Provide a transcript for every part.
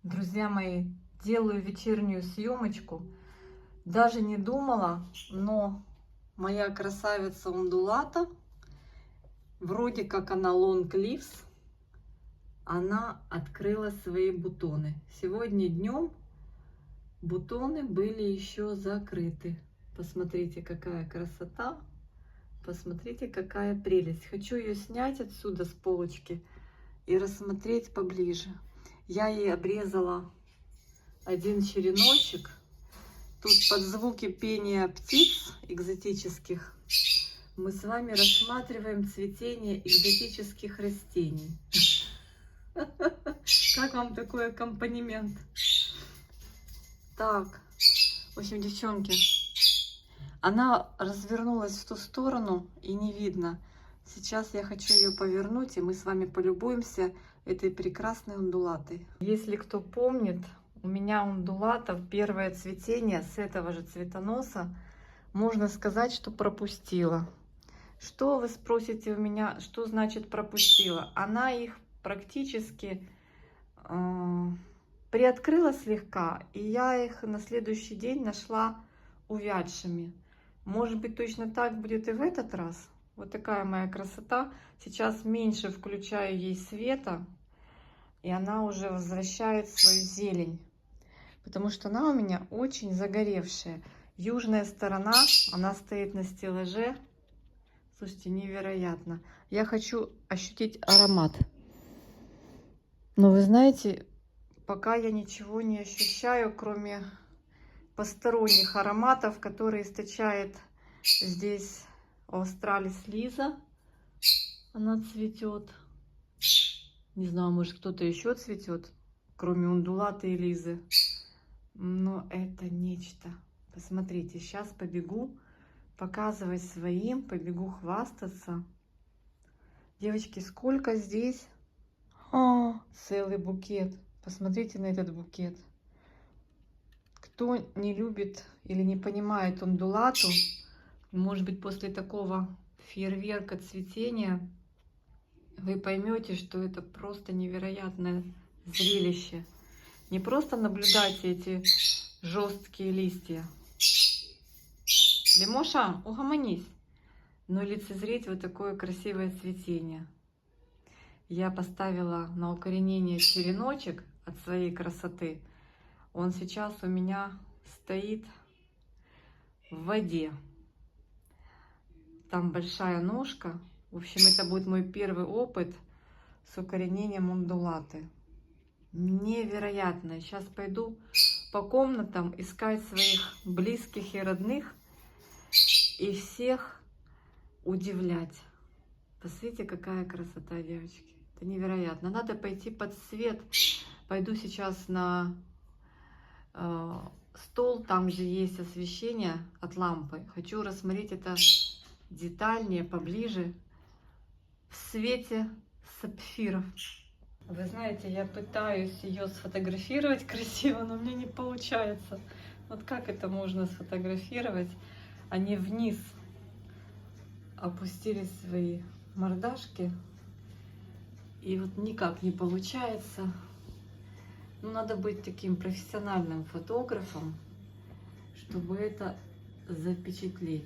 Друзья мои, делаю вечернюю съемочку. Даже не думала, но моя красавица ундулата, вроде как она long leaves, она открыла свои бутоны. Сегодня днем бутоны были еще закрыты. Посмотрите, какая красота. Посмотрите, какая прелесть. Хочу ее снять отсюда с полочки и рассмотреть поближе. Я ей обрезала один череночек. Тут под звуки пения птиц экзотических мы с вами рассматриваем цветение экзотических растений. Как вам такой аккомпанемент? Так, в общем, девчонки, она развернулась в ту сторону и не видно. Сейчас я хочу ее повернуть, и мы с вами полюбуемся этой прекрасной ундулатой. Если кто помнит, у меня ундулатов первое цветение с этого же цветоноса, можно сказать, что пропустила. Что вы спросите у меня, что значит пропустила? Она их практически приоткрыла слегка, и я их на следующий день нашла увядшими. Может быть, точно так будет и в этот раз. Вот такая моя красота. Сейчас меньше включаю ей света, и она уже возвращает свою зелень. Потому что она у меня очень загоревшая. Южная сторона, она стоит на стеллаже. Слушайте, невероятно. Я хочу ощутить аромат. Но вы знаете, пока я ничего не ощущаю, кроме посторонних ароматов, которые источает здесь Australis Лиза. Она цветет. Не знаю, может кто-то еще цветет, кроме ундулаты и Лизы. Но это нечто. Посмотрите, сейчас побегу показывать своим, побегу хвастаться. Девочки, сколько здесь? Целый букет. Посмотрите на этот букет. Кто не любит или не понимает ундулату, может быть, после такого фейерверка цветения вы поймете, что это просто невероятное зрелище. Не просто наблюдать эти жесткие листья. Лемоша, угомонись. Но лицезреть вот такое красивое цветение. Я поставила на укоренение череночек от своей красоты. Он сейчас у меня стоит в воде. Там большая ножка. В общем, это будет мой первый опыт с укоренением ундулаты. Невероятно. Сейчас пойду по комнатам искать своих близких и родных и всех удивлять. Посмотрите, какая красота, девочки. Это невероятно. Надо пойти под свет. Пойду сейчас на стол, там, где есть освещение от лампы. Хочу рассмотреть это детальнее, поближе, в свете сапфиров. Вы знаете, я пытаюсь ее сфотографировать красиво, но мне не получается. Вот как это можно сфотографировать? Они вниз опустили свои мордашки, и вот никак не получается. Ну, надо быть таким профессиональным фотографом, чтобы это запечатлеть.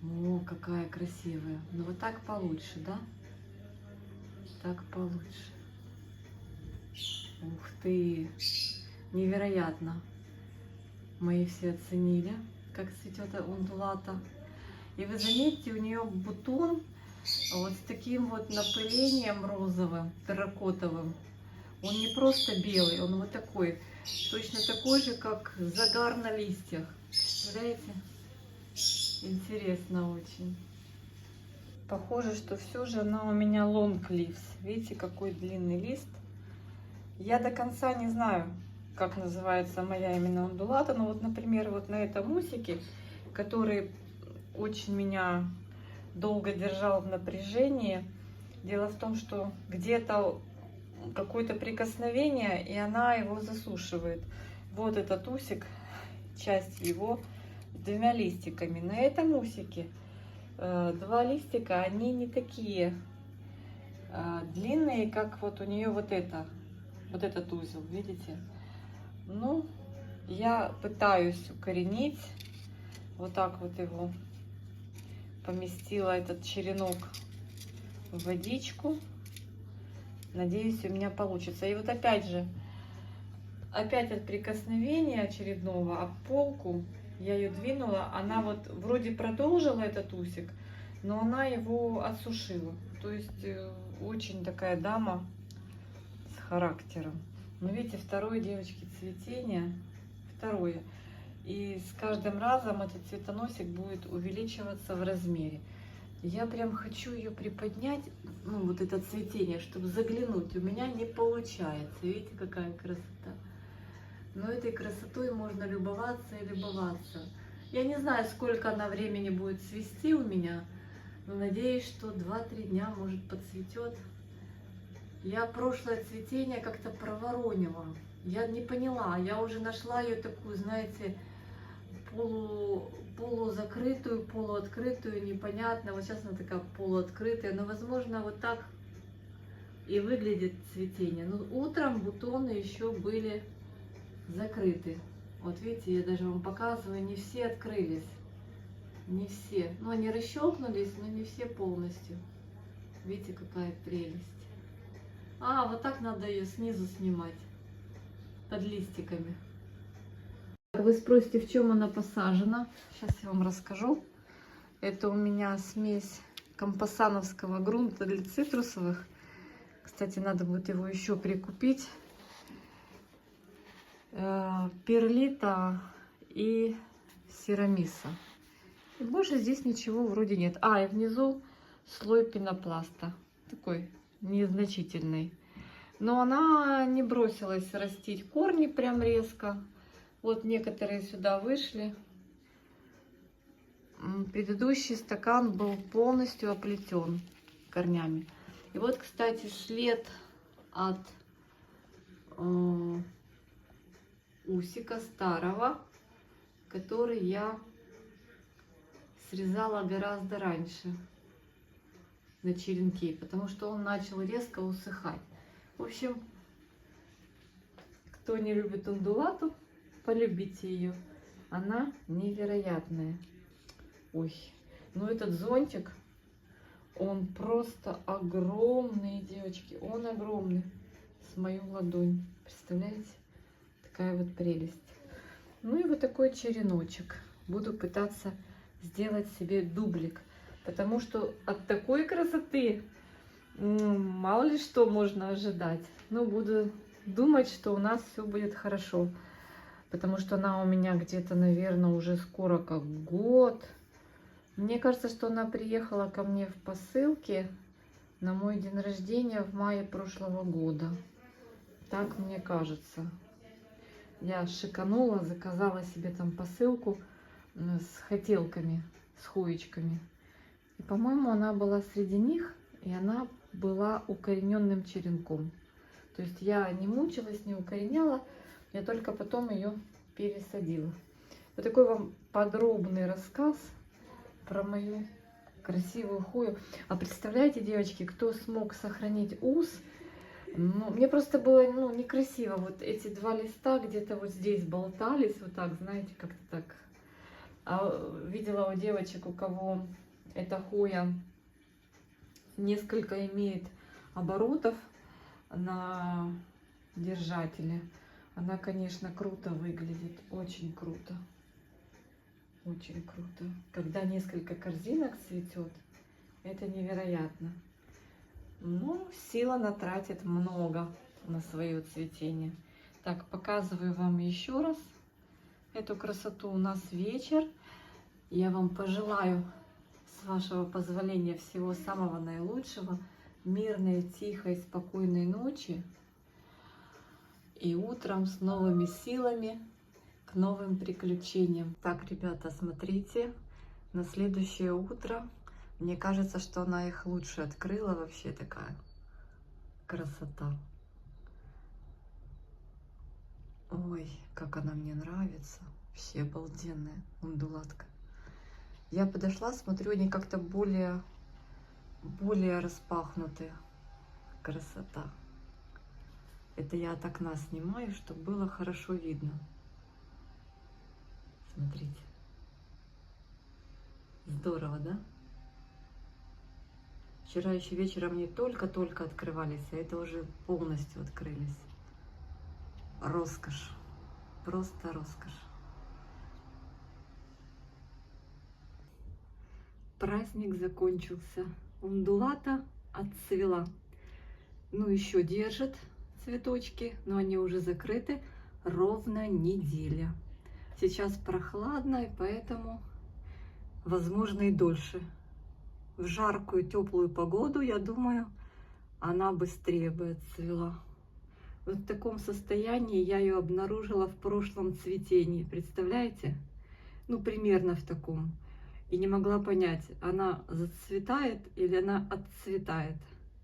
О, какая красивая. Ну, вот так получше, да? Так получше. Ух ты! Невероятно. Мои все оценили, как цветет ундулата. И вы заметите, у нее бутон вот с таким вот напылением розовым, терракотовым. Он не просто белый, он вот такой, точно такой же, как загар на листьях. Представляете? Интересно очень. Похоже, что все же она у меня long leaves. Видите, какой длинный лист. Я до конца не знаю, как называется моя именно ундулата. Но вот, например, вот на этом усике, который очень меня долго держал в напряжении. Дело в том, что где-то какое-то прикосновение, и она его засушивает. Вот этот усик, часть его с двумя листиками. На этом усике два листика, они не такие длинные, как вот у нее вот это Вот этот узел, видите? Ну, я пытаюсь укоренить. Вот так вот его поместила, этот черенок, в водичку. Надеюсь, у меня получится. И вот опять же, опять от прикосновения очередного об полку я ее двинула. Она вот вроде продолжила этот усик, но она его отсушила. То есть очень такая дама с характером. Но видите, второе, девочки, цветение. Второе. И с каждым разом этот цветоносик будет увеличиваться в размере. Я прям хочу ее приподнять, ну вот это цветение, чтобы заглянуть. У меня не получается. Видите, какая красота. Но этой красотой можно любоваться и любоваться. Я не знаю, сколько она времени будет цвести у меня, но надеюсь, что 2-3 дня, может, подцветет. Я прошлое цветение как-то проворонила. Я не поняла. Я уже нашла ее такую, знаете, полузакрытую, полуоткрытую, непонятно. Вот сейчас она такая полуоткрытая, но возможно вот так и выглядит цветение. Но утром бутоны еще были закрыты. Вот видите, я даже вам показываю, не все открылись. Не все. Ну, они расщелкнулись, но не все полностью. Видите, какая прелесть. А, вот так надо ее снизу снимать. Под листиками. Вы спросите, в чем она посажена. Сейчас я вам расскажу. Это у меня смесь компоссановского грунта для цитрусовых. Кстати, надо будет его еще прикупить. Перлита и серамиса. И больше здесь ничего вроде нет. А, и внизу слой пенопласта. Такой незначительный. Но она не бросилась растить корни прям резко. Вот некоторые сюда вышли. Предыдущий стакан был полностью оплетен корнями. И вот, кстати, след от усика старого, который я срезала гораздо раньше на черенки, потому что он начал резко усыхать. В общем, кто не любит ундулату, полюбите ее. Она невероятная. Ой, ну этот зонтик, он просто огромный, девочки, он огромный, с мою ладонь. Представляете? Такая вот прелесть. Ну и вот такой череночек. Буду пытаться сделать себе дублик, потому что от такой красоты мало ли что можно ожидать. Но буду думать, что у нас все будет хорошо, потому что она у меня где-то, наверное, уже скоро как год. Мне кажется, что она приехала ко мне в посылке на мой день рождения в мае прошлого года. Так мне кажется. Я шиканула, заказала себе там посылку с хотелками, с хуечками. И, по-моему, она была среди них, и она была укорененным черенком. То есть я не мучилась, не укореняла, я только потом ее пересадила. Вот такой вам подробный рассказ про мою красивую хую. А представляете, девочки, кто смог сохранить ус? Ну, мне просто было некрасиво. Вот эти два листа где-то вот здесь болтались, вот так, знаете, как-то так. А видела у девочек, у кого эта хуя несколько имеет оборотов на держателе. Она, конечно, круто выглядит, очень круто. Очень круто. Когда несколько корзинок цветет, это невероятно. Ну, сила натратит много на свое цветение. Так, показываю вам еще раз эту красоту. У нас вечер. Я вам пожелаю, с вашего позволения, всего самого наилучшего. Мирной, тихой, спокойной ночи. И утром с новыми силами к новым приключениям. Так, ребята, смотрите, на следующее утро, мне кажется, что она их лучше открыла. Вообще такая красота. Ой, как она мне нравится. Вообще обалденная ундулатка. Я подошла, смотрю, они как-то более распахнутые. Красота. Это я от окна снимаю, чтобы было хорошо видно. Смотрите. Здорово, да? Вчера еще вечером они только-только открывались, а это уже полностью открылись. Роскошь. Просто роскошь. Праздник закончился. Ундулата отцвела. Ну, еще держит цветочки, но они уже закрыты ровно неделя. Сейчас прохладно, и поэтому, возможно, и дольше. В жаркую, теплую погоду, я думаю, она быстрее бы отцвела. Вот в таком состоянии я ее обнаружила в прошлом цветении. Представляете? Ну, примерно в таком. И не могла понять, она зацветает или она отцветает.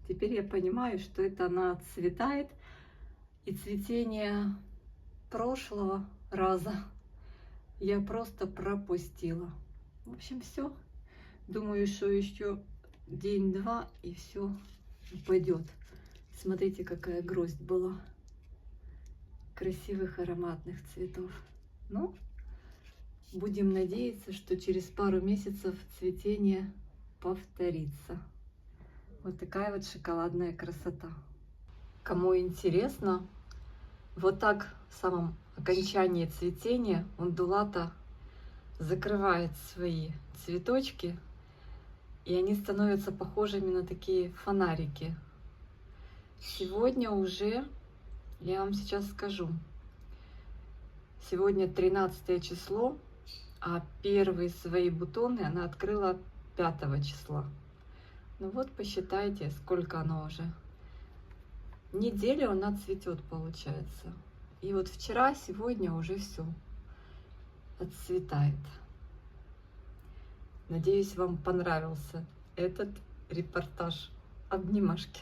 Теперь я понимаю, что это она отцветает. И цветение прошлого раза я просто пропустила. В общем, все. Думаю, что еще день-два и все упадет. Смотрите, какая гроздь была красивых ароматных цветов. Ну, будем надеяться, что через пару месяцев цветение повторится. Вот такая вот шоколадная красота. Кому интересно, вот так в самом окончании цветения ундулата закрывает свои цветочки, и они становятся похожими на такие фонарики. Сегодня уже, я вам сейчас скажу, сегодня 13 число, а первые свои бутоны она открыла 5 числа. Ну вот посчитайте, сколько она уже. Неделю она цветет, получается. И вот вчера, сегодня уже все отцветает. Надеюсь, вам понравился этот репортаж. Обнимашки.